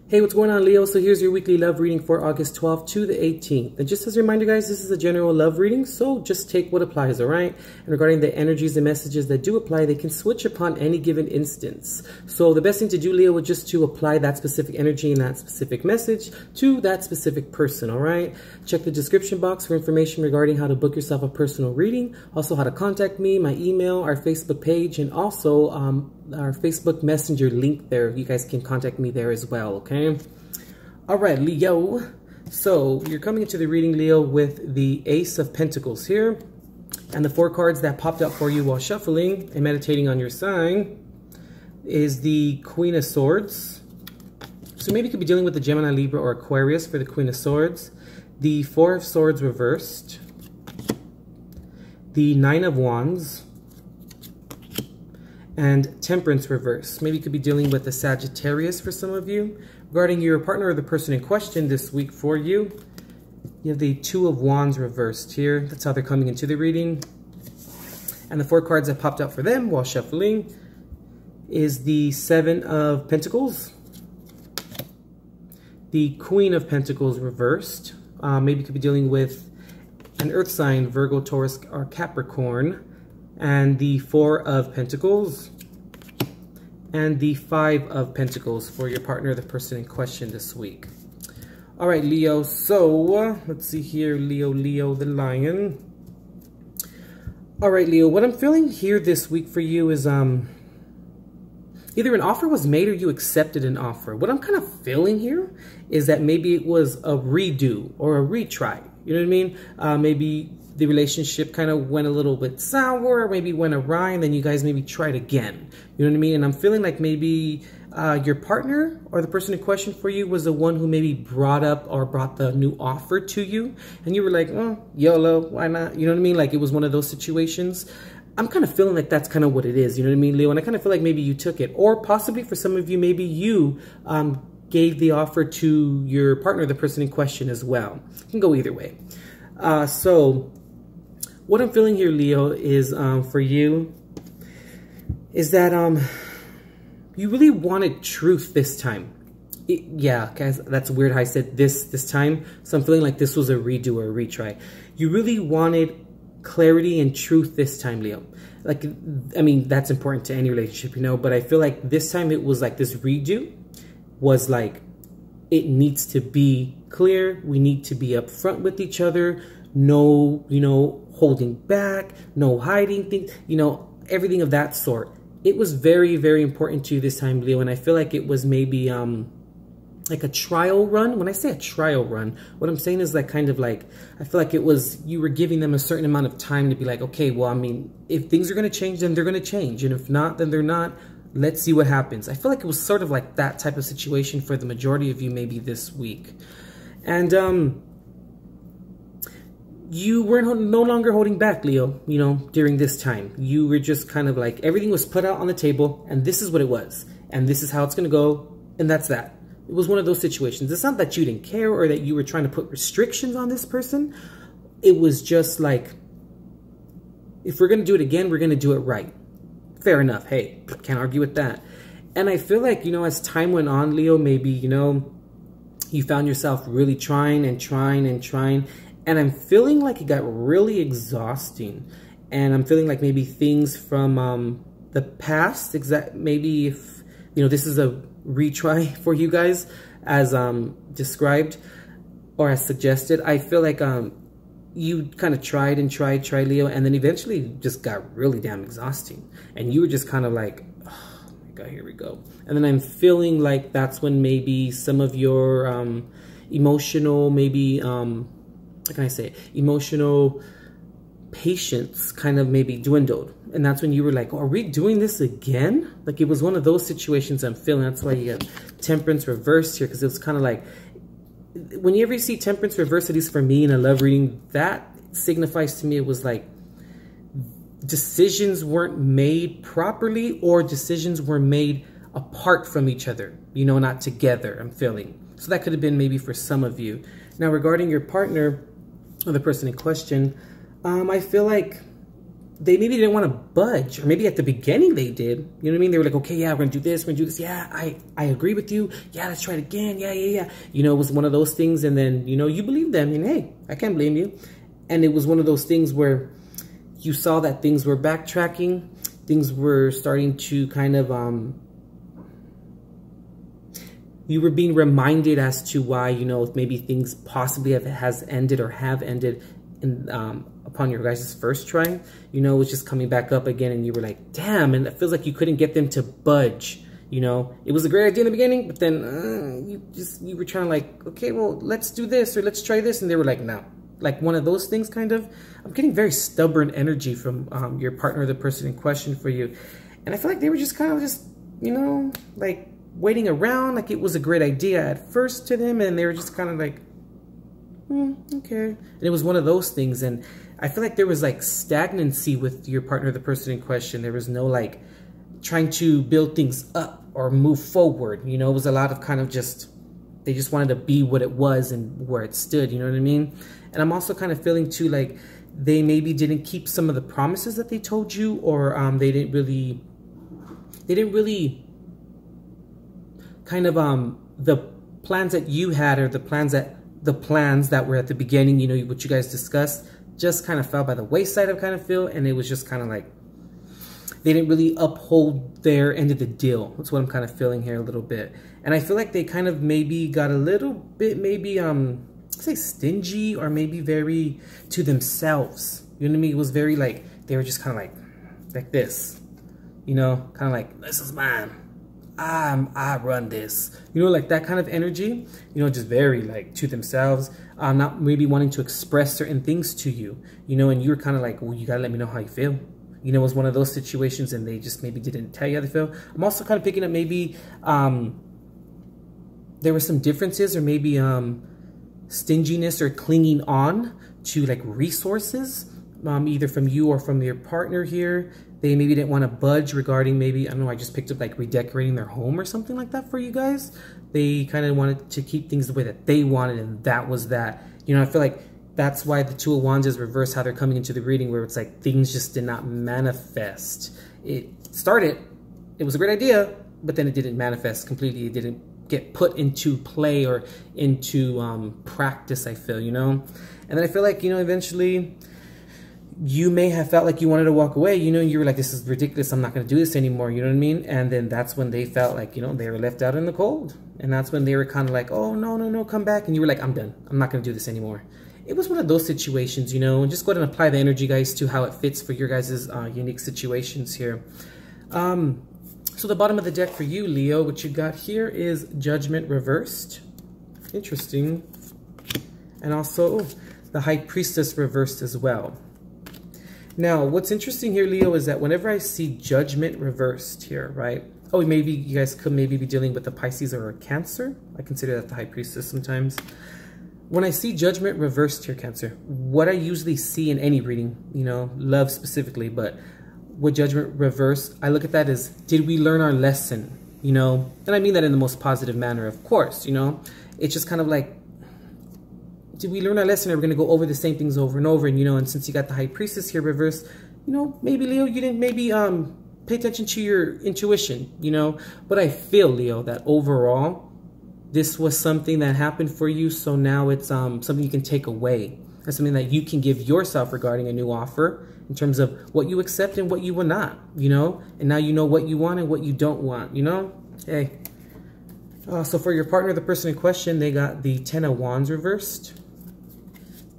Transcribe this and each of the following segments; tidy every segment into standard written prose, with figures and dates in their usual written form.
Hey, what's going on, Leo? So here's your weekly love reading for August 12th to the 18th. And just as a reminder, guys, this is a general love reading, so just take what applies, all right? And regarding the energies and messages that do apply, they can switch upon any given instance. So the best thing to do, Leo, would just to apply that specific energy and that specific message to that specific person, all right? Check the description box for information regarding how to book yourself a personal reading, also how to contact me, my email, our Facebook page, and also our Facebook Messenger link there. You guys can contact me there as well, okay? All right, Leo. So you're coming into the reading, Leo, with the Ace of Pentacles here. And the 4 cards that popped out for you while shuffling and meditating on your sign is the Queen of Swords. So maybe you could be dealing with the Gemini, Libra, or Aquarius for the Queen of Swords. The 4 of Swords reversed. The 9 of Wands. And Temperance reverse. Maybe you could be dealing with the Sagittarius for some of you. Regarding your partner or the person in question this week for you, you have the 2 of Wands reversed here. That's how they're coming into the reading. And the 4 cards that popped out for them while shuffling is the 7 of Pentacles, the Queen of Pentacles reversed. Maybe you could be dealing with an earth sign, Virgo, Taurus, or Capricorn. And the 4 of Pentacles, and the 5 of Pentacles for your partner, the person in question this week. All right, Leo, so let's see here, Leo the Lion. All right, Leo, what I'm feeling here this week for you is either an offer was made or you accepted an offer. What I'm kind of feeling here is that maybe it was a redo or a retry. You know what I mean? Maybe the relationship kind of went a little bit sour, or maybe went awry, and then you guys maybe tried again. You know what I mean? And I'm feeling like maybe your partner or the person in question for you was the one who maybe brought the new offer to you, and you were like, oh, YOLO, why not? You know what I mean? Like it was one of those situations. I'm kind of feeling like that's kind of what it is. You know what I mean, Leo? And I kind of feel like maybe you took it, or possibly for some of you, maybe you gave the offer to your partner, the person in question as well. It can go either way. So what I'm feeling here, Leo, is for you is that you really wanted truth this time. Yeah, guys, that's weird how I said this time. So I'm feeling like this was a redo or a retry. You really wanted clarity and truth this time, Leo. Like, I mean, that's important to any relationship, you know, but I feel like this time it was like this redo was like, it needs to be clear. We need to be upfront with each other. No, you know, holding back, no hiding things, you know, everything of that sort. It was very, very important to you this time, Leo, and I feel like it was maybe like a trial run. When I say a trial run, what I'm saying is like kind of like, I feel like it was, you were giving them a certain amount of time to be like, okay, well, I mean, if things are going to change, then they're going to change. And if not, then they're not. Let's see what happens. I feel like it was sort of like that type of situation for the majority of you maybe this week. And you were no longer holding back, Leo, you know, during this time. You were just kind of like, everything was put out on the table, and this is what it was. And this is how it's going to go, and that's that. It was one of those situations. It's not that you didn't care or that you were trying to put restrictions on this person. It was just like, if we're going to do it again, we're going to do it right. Fair enough. Hey, can't argue with that. And I feel like, you know, as time went on, Leo, maybe, you know, you found yourself really trying and trying and trying. And I'm feeling like it got really exhausting. And I'm feeling like maybe things from the past, maybe if, you know, this is a retry for you guys as described or as suggested. I feel like you kind of tried and tried, Leo, and then eventually just got really damn exhausting. And you were just kind of like, oh my God, here we go. And then I'm feeling like that's when maybe some of your emotional, maybe, how can I say it? Emotional patience kind of maybe dwindled. And that's when you were like, oh, are we doing this again? Like it was one of those situations I'm feeling. That's why you got Temperance reversed here, because it was kind of like, whenever you see Temperance reversed, at least for me in a love reading, that signifies to me it was like decisions weren't made properly, or decisions were made apart from each other, you know, not together, I'm feeling. So that could have been maybe for some of you. Now, regarding your partner or the person in question, I feel like they maybe didn't want to budge, or maybe at the beginning they did. You know what I mean? They were like, okay, yeah, we're gonna do this, we're gonna do this. Yeah, I agree with you. Yeah, let's try it again. Yeah. You know, it was one of those things, and then, you know, you believe them, and hey, I can't blame you. And it was one of those things where you saw that things were backtracking, things were starting to kind of, you were being reminded as to why, you know, maybe things possibly have ended in, upon your guys' first try. You know, it's just coming back up again, and you were like, damn, and it feels like you couldn't get them to budge. You know, it was a great idea in the beginning, but then you were trying to like, okay, well, let's do this, or let's try this, and they were like, no. Like one of those things, kind of. I'm getting very stubborn energy from your partner, or the person in question for you. And I feel like they were just kind of just, you know, like waiting around, like it was a great idea at first to them, and they were just kind of like, okay. And it was one of those things, and I feel like there was like stagnancy with your partner, the person in question. There was no like trying to build things up or move forward. You know, it was a lot of kind of just, they just wanted to be what it was and where it stood, you know what I mean? And I'm also kind of feeling too like they maybe didn't keep some of the promises that they told you, or they didn't really kind of the plans that you had, or the plans that were at the beginning, you know, what you guys discussed, just kind of fell by the wayside, I kind of feel. And it was just kind of like they didn't really uphold their end of the deal. That's what I'm kind of feeling here a little bit. And I feel like they kind of maybe got a little bit maybe say stingy, or maybe very to themselves. You know what I mean? It was very like they were just kind of like this, you know, kind of like, this is mine, I run this, you know, like that kind of energy, you know, just very like to themselves, not maybe wanting to express certain things to you, you know, and you were kind of like, well, you gotta let me know how you feel. You know, it was one of those situations, and they just maybe didn't tell you how they feel. I'm also kind of picking up maybe there were some differences, or maybe stinginess or clinging on to like resources, either from you or from your partner here. They maybe didn't want to budge regarding maybe, I don't know, I just picked up like redecorating their home or something like that for you guys. They kind of wanted to keep things the way that they wanted, and that was that. You know, I feel like that's why the Two of Wands is reversed, how they're coming into the reading, where it's like things just did not manifest. It started, it was a great idea, but then it didn't manifest completely. It didn't get put into play or into practice, I feel, you know? And then I feel like, you know, eventually you may have felt like you wanted to walk away, you know, you were like, this is ridiculous, I'm not going to do this anymore, you know what I mean? And then that's when they felt like, you know, they were left out in the cold. And that's when they were kind of like, oh, no, come back. And you were like, I'm done. I'm not going to do this anymore. It was one of those situations, you know, and just go ahead and apply the energy, guys, to how it fits for your guys' unique situations here. So the bottom of the deck for you, Leo, what you got here is Judgment reversed. Interesting. And also the High Priestess reversed as well. Now, what's interesting here, Leo, is that whenever I see Judgment reversed here, right? Oh, maybe you guys could maybe be dealing with a Pisces or a Cancer. I consider that the High Priestess sometimes. When I see Judgment reversed here, Cancer, what I usually see in any reading, you know, love specifically, but with Judgment reversed, I look at that as, did we learn our lesson, you know? And I mean that in the most positive manner, of course, you know? It's just kind of like, did we learn our lesson, or we're going to go over the same things over and over? And, you know, and since you got the High Priestess here reversed, you know, maybe, Leo, you didn't maybe pay attention to your intuition, you know? But I feel, Leo, that overall, this was something that happened for you, so now it's something you can take away. That's something that you can give yourself regarding a new offer in terms of what you accept and what you will not, you know? And now you know what you want and what you don't want, you know? Hey. So for your partner, the person in question, they got the Ten of Wands reversed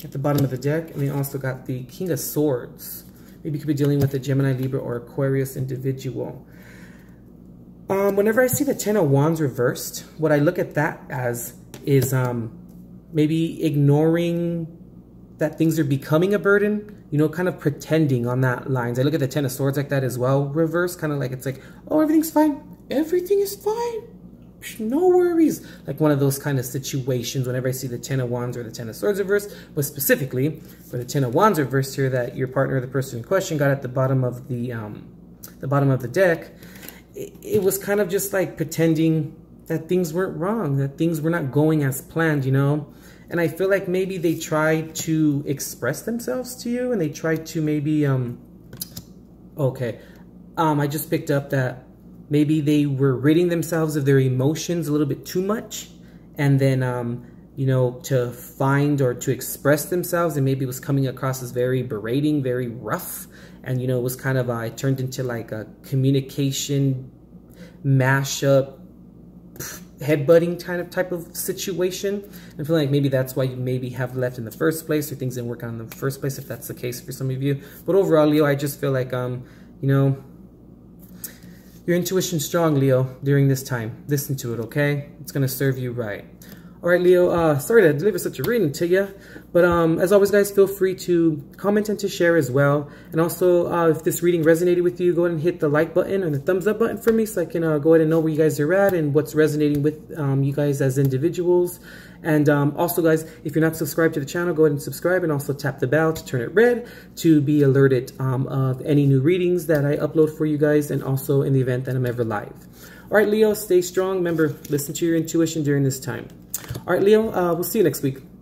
at the bottom of the deck, and they also got the King of Swords. Maybe you could be dealing with a Gemini, Libra, or Aquarius individual. Whenever I see the Ten of Wands reversed, what I look at that as is maybe ignoring that things are becoming a burden, you know, kind of pretending on that lines. I look at the Ten of Swords like that as well, reversed, kind of like, it's like, oh, everything's fine. Everything is fine. No worries. Like one of those kind of situations whenever I see the Ten of Wands or the Ten of Swords reversed, but specifically for the Ten of Wands reversed here that your partner, the person in question, got at the bottom of the deck. It was kind of just like pretending that things weren't wrong, that things were not going as planned, you know? And I feel like maybe they tried to express themselves to you, and they tried to maybe Okay. I just picked up that maybe they were ridding themselves of their emotions a little bit too much, and then, you know, to find or to express themselves, and maybe it was coming across as very berating, very rough, and, you know, it was kind of, it turned into like a communication mashup, headbutting type of situation. I feel like maybe that's why you maybe have left in the first place, or things didn't work out in the first place, if that's the case for some of you. But overall, Leo, I just feel like, you know, your intuition's strong, Leo, during this time. Listen to it, okay? It's going to serve you right. All right, Leo, sorry to deliver such a reading to you, but as always, guys, feel free to comment and to share as well. And also, if this reading resonated with you, go ahead and hit the like button and the thumbs up button for me, so I can go ahead and know where you guys are at and what's resonating with you guys as individuals. And also, guys, if you're not subscribed to the channel, go ahead and subscribe, and also tap the bell to turn it red to be alerted of any new readings that I upload for you guys, and also in the event that I'm ever live. All right, Leo, stay strong. Remember, listen to your intuition during this time. All right, Leo, we'll see you next week.